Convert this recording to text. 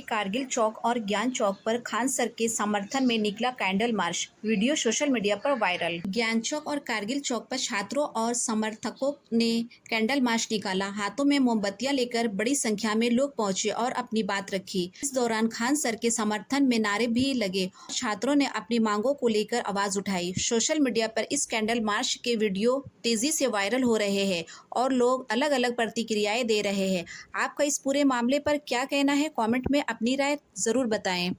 कारगिल चौक और ज्ञान चौक पर खान सर के समर्थन में निकला candle march. Video social media पर वायरल। ज्ञान चौक और कारगिल चौक पर छात्रों और समर्थकों ने कैंडल मार्च निकाला। हाथों में मोमबत्तियां लेकर बड़ी संख्या में लोग पहुंचे और अपनी बात रखी। इस दौरान खान सर के समर्थन में नारे भी लगे। छात्रों ने अपनी मांगों को लेकर आवाज उठाई। सोशल मीडिया पर इस कैंडल मार्च के वीडियो तेजी से वायरल हो रहे हैं और लोग अलग अलग प्रतिक्रियाएं दे रहे हैं। आपका इस पूरे मामले पर क्या कहना है? कमेंट में अपनी राय जरूर बताएं।